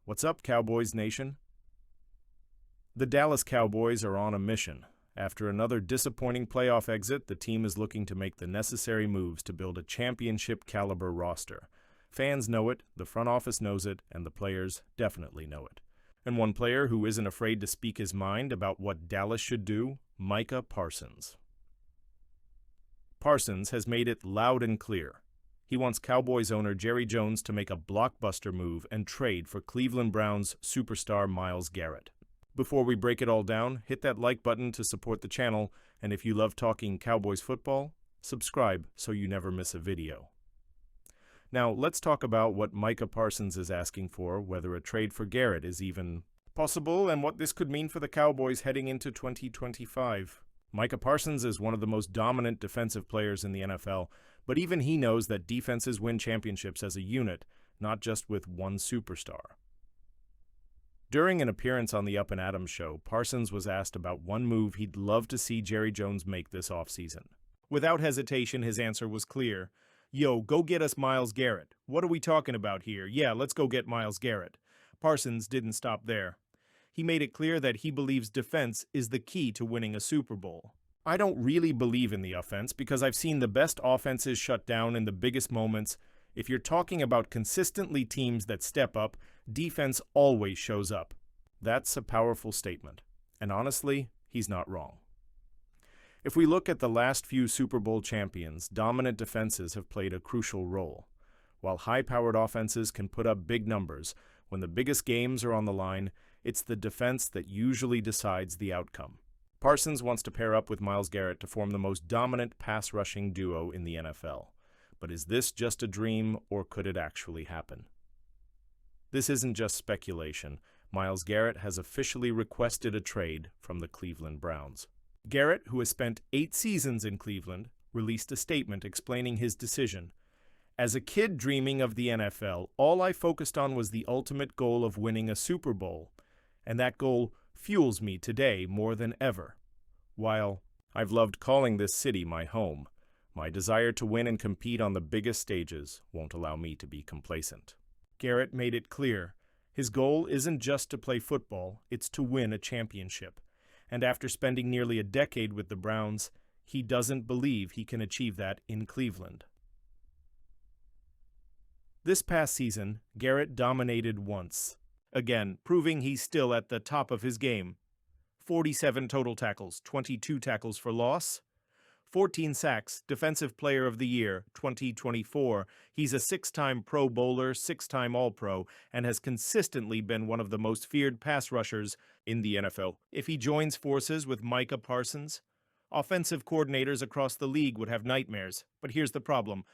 What's up, Cowboys Nation? The Dallas Cowboys are on a mission. After another disappointing playoff exit, the team is looking to make the necessary moves to build a championship-caliber roster. Fans know it, the front office knows it, and the players definitely know it. And one player who isn't afraid to speak his mind about what Dallas should do, Micah Parsons. Parsons has made it loud and clear. He wants Cowboys owner Jerry Jones to make a blockbuster move and trade for Cleveland Browns superstar Myles Garrett. Before we break it all down, hit that like button to support the channel, and if you love talking Cowboys football, subscribe so you never miss a video. Now, let's talk about what Micah Parsons is asking for, whether a trade for Garrett is even possible, and what this could mean for the Cowboys heading into 2025. Micah Parsons is one of the most dominant defensive players in the NFL, but even he knows that defenses win championships as a unit, not just with one superstar. During an appearance on the Up and Adams show, Parsons was asked about one move he'd love to see Jerry Jones make this offseason. Without hesitation, his answer was clear. Yo, go get us Myles Garrett. What are we talking about here? Yeah, let's go get Myles Garrett. Parsons didn't stop there. He made it clear that he believes defense is the key to winning a Super Bowl. I don't really believe in the offense because I've seen the best offenses shut down in the biggest moments. If you're talking about consistently teams that step up, defense always shows up. That's a powerful statement. And honestly, he's not wrong. If we look at the last few Super Bowl champions, dominant defenses have played a crucial role. While high-powered offenses can put up big numbers, when the biggest games are on the line, it's the defense that usually decides the outcome. Parsons wants to pair up with Myles Garrett to form the most dominant pass-rushing duo in the NFL. But is this just a dream, or could it actually happen? This isn't just speculation. Myles Garrett has officially requested a trade from the Cleveland Browns. Garrett, who has spent 8 seasons in Cleveland, released a statement explaining his decision. As a kid dreaming of the NFL, all I focused on was the ultimate goal of winning a Super Bowl, and that goal fuels me today more than ever. While I've loved calling this city my home, my desire to win and compete on the biggest stages won't allow me to be complacent. Garrett made it clear, his goal isn't just to play football, it's to win a championship. And after spending nearly a decade with the Browns, he doesn't believe he can achieve that in Cleveland. This past season, Garrett dominated once, again proving he's still at the top of his game. 47 total tackles, 22 tackles for loss, 14 sacks, Defensive Player of the Year, 2024. He's a 6-time Pro Bowler, 6-time All-Pro, and has consistently been one of the most feared pass rushers in the NFL. If he joins forces with Micah Parsons, offensive coordinators across the league would have nightmares. But here's the problem.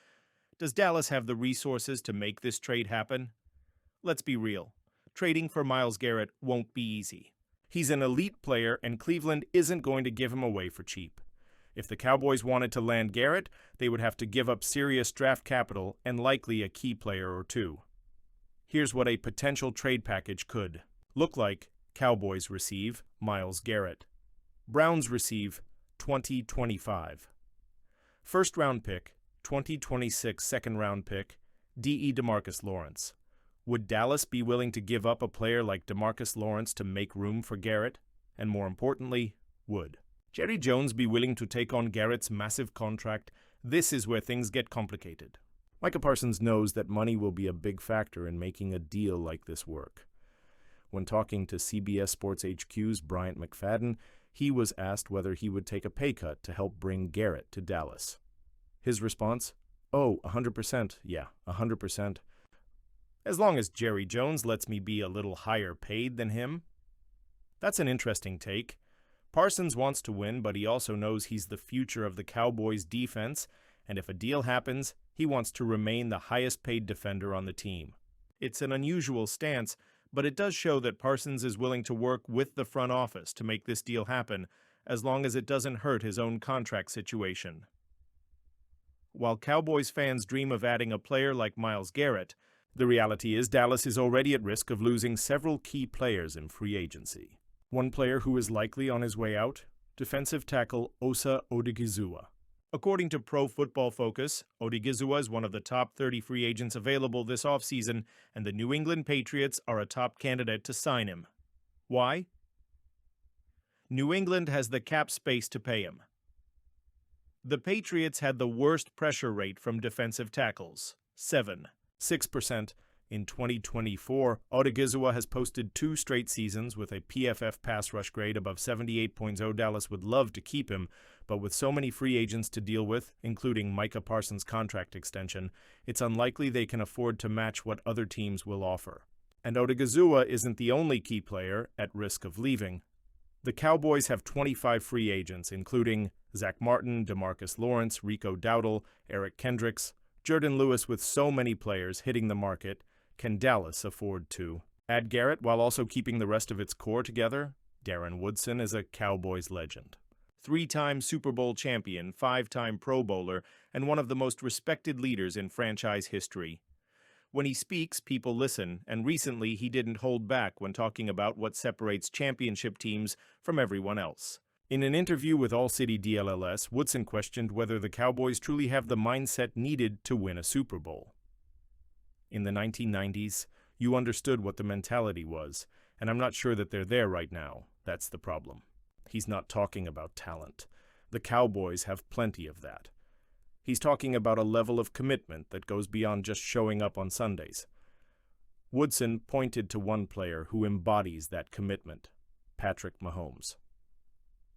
Does Dallas have the resources to make this trade happen? Let's be real. Trading for Myles Garrett won't be easy. He's an elite player, and Cleveland isn't going to give him away for cheap. If the Cowboys wanted to land Garrett, they would have to give up serious draft capital and likely a key player or two. Here's what a potential trade package could look like. Cowboys receive Myles Garrett. Browns receive 2025. First-round pick, 2026 second-round pick, D.E. DeMarcus Lawrence. Would Dallas be willing to give up a player like DeMarcus Lawrence to make room for Garrett? And more importantly, would Jerry Jones be willing to take on Garrett's massive contract? This is where things get complicated. Micah Parsons knows that money will be a big factor in making a deal like this work. When talking to CBS Sports HQ's Bryant McFadden, he was asked whether he would take a pay cut to help bring Garrett to Dallas. His response? Oh, 100%. Yeah, 100%. As long as Jerry Jones lets me be a little higher paid than him. That's an interesting take. Parsons wants to win, but he also knows he's the future of the Cowboys' defense, and if a deal happens, he wants to remain the highest-paid defender on the team. It's an unusual stance, but it does show that Parsons is willing to work with the front office to make this deal happen, as long as it doesn't hurt his own contract situation. While Cowboys fans dream of adding a player like Myles Garrett, the reality is Dallas is already at risk of losing several key players in free agency. One player who is likely on his way out, defensive tackle Osa Odigizua. According to Pro Football Focus, Odigizua is one of the top 30 free agents available this offseason, and the New England Patriots are a top candidate to sign him. Why? New England has the cap space to pay him. The Patriots had the worst pressure rate from defensive tackles, 6%. In 2024, Odigizua has posted 2 straight seasons with a PFF pass rush grade above 78.0. Dallas would love to keep him, but with so many free agents to deal with, including Micah Parsons' contract extension, it's unlikely they can afford to match what other teams will offer. And Odigizua isn't the only key player at risk of leaving. The Cowboys have 25 free agents, including Zach Martin, DeMarcus Lawrence, Rico Dowdle, Eric Kendricks, Jordan Lewis. With so many players hitting the market, can Dallas afford to add Garrett while also keeping the rest of its core together? Darren Woodson is a Cowboys legend. 3-time Super Bowl champion, 5-time Pro Bowler, and one of the most respected leaders in franchise history. When he speaks, people listen, and recently he didn't hold back when talking about what separates championship teams from everyone else. In an interview with All City DLLS, Woodson questioned whether the Cowboys truly have the mindset needed to win a Super Bowl. In the 1990s, you understood what the mentality was, and I'm not sure that they're there right now. That's the problem. He's not talking about talent. The Cowboys have plenty of that. He's talking about a level of commitment that goes beyond just showing up on Sundays. Woodson pointed to one player who embodies that commitment, Patrick Mahomes.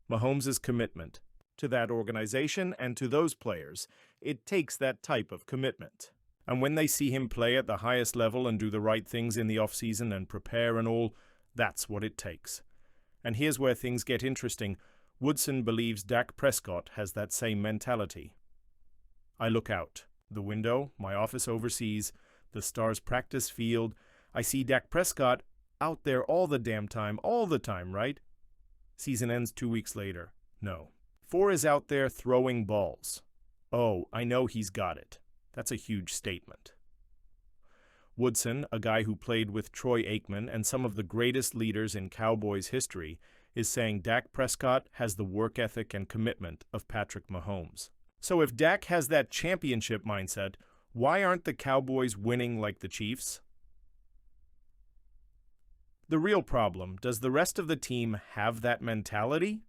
Mahomes' commitment to that organization and to those players, it takes that type of commitment. And when they see him play at the highest level and do the right things in the offseason and prepare and all, that's what it takes. And here's where things get interesting. Woodson believes Dak Prescott has that same mentality. I look out the window, my office overseas, the Stars practice field. I see Dak Prescott out there all the damn time, all the time, right? Season ends 2 weeks later. No. 4 is out there throwing balls. Oh, I know he's got it. That's a huge statement. Woodson, a guy who played with Troy Aikman and some of the greatest leaders in Cowboys history, is saying Dak Prescott has the work ethic and commitment of Patrick Mahomes. So if Dak has that championship mindset, why aren't the Cowboys winning like the Chiefs? The real problem, does the rest of the team have that mentality?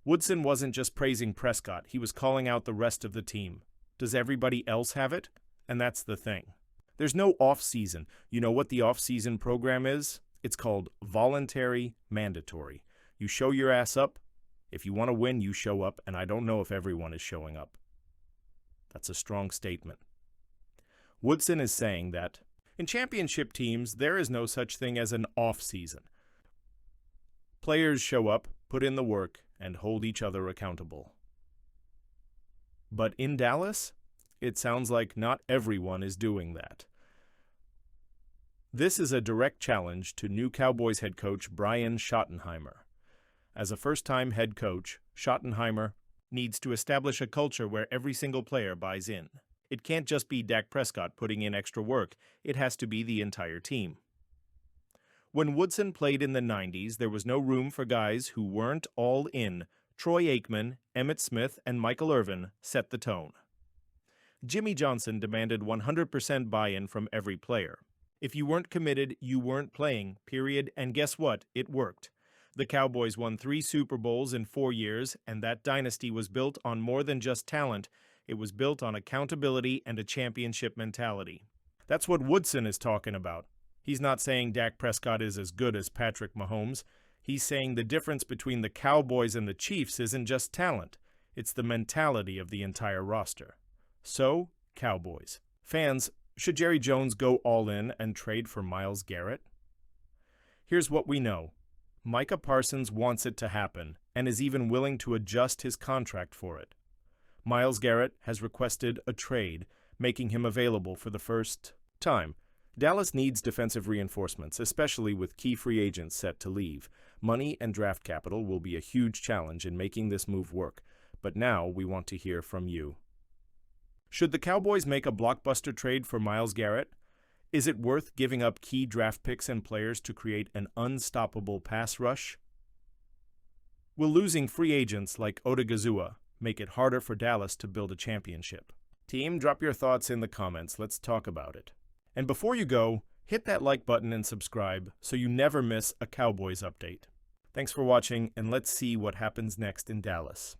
Woodson wasn't just praising Prescott, he was calling out the rest of the team. Does everybody else have it? And that's the thing. There's no off-season. You know what the off-season program is? It's called voluntary mandatory. You show your ass up. If you want to win, you show up, and I don't know if everyone is showing up. That's a strong statement. Woodson is saying that in championship teams, there is no such thing as an off-season. Players show up, put in the work, and hold each other accountable. But in Dallas, it sounds like not everyone is doing that. This is a direct challenge to new Cowboys head coach Brian Schottenheimer. As a first-time head coach, Schottenheimer needs to establish a culture where every single player buys in. It can't just be Dak Prescott putting in extra work. It has to be the entire team. When Woodson played in the 90s, there was no room for guys who weren't all in. Troy Aikman, Emmitt Smith, and Michael Irvin set the tone. Jimmy Johnson demanded 100% buy-in from every player. If you weren't committed, you weren't playing, period, and guess what? It worked. The Cowboys won 3 Super Bowls in 4 years, and that dynasty was built on more than just talent. It was built on accountability and a championship mentality. That's what Woodson is talking about. He's not saying Dak Prescott is as good as Patrick Mahomes. He's saying the difference between the Cowboys and the Chiefs isn't just talent. It's the mentality of the entire roster. So, Cowboys. Fans, should Jerry Jones go all in and trade for Myles Garrett? Here's what we know. Micah Parsons wants it to happen and is even willing to adjust his contract for it. Myles Garrett has requested a trade, making him available for the first time. Dallas needs defensive reinforcements, especially with key free agents set to leave. Money and draft capital will be a huge challenge in making this move work, but now we want to hear from you. Should the Cowboys make a blockbuster trade for Myles Garrett? Is it worth giving up key draft picks and players to create an unstoppable pass rush? Will losing free agents like Odigizua make it harder for Dallas to build a championship? Team, drop your thoughts in the comments. Let's talk about it. And before you go, hit that like button and subscribe so you never miss a Cowboys update. Thanks for watching, and let's see what happens next in Dallas.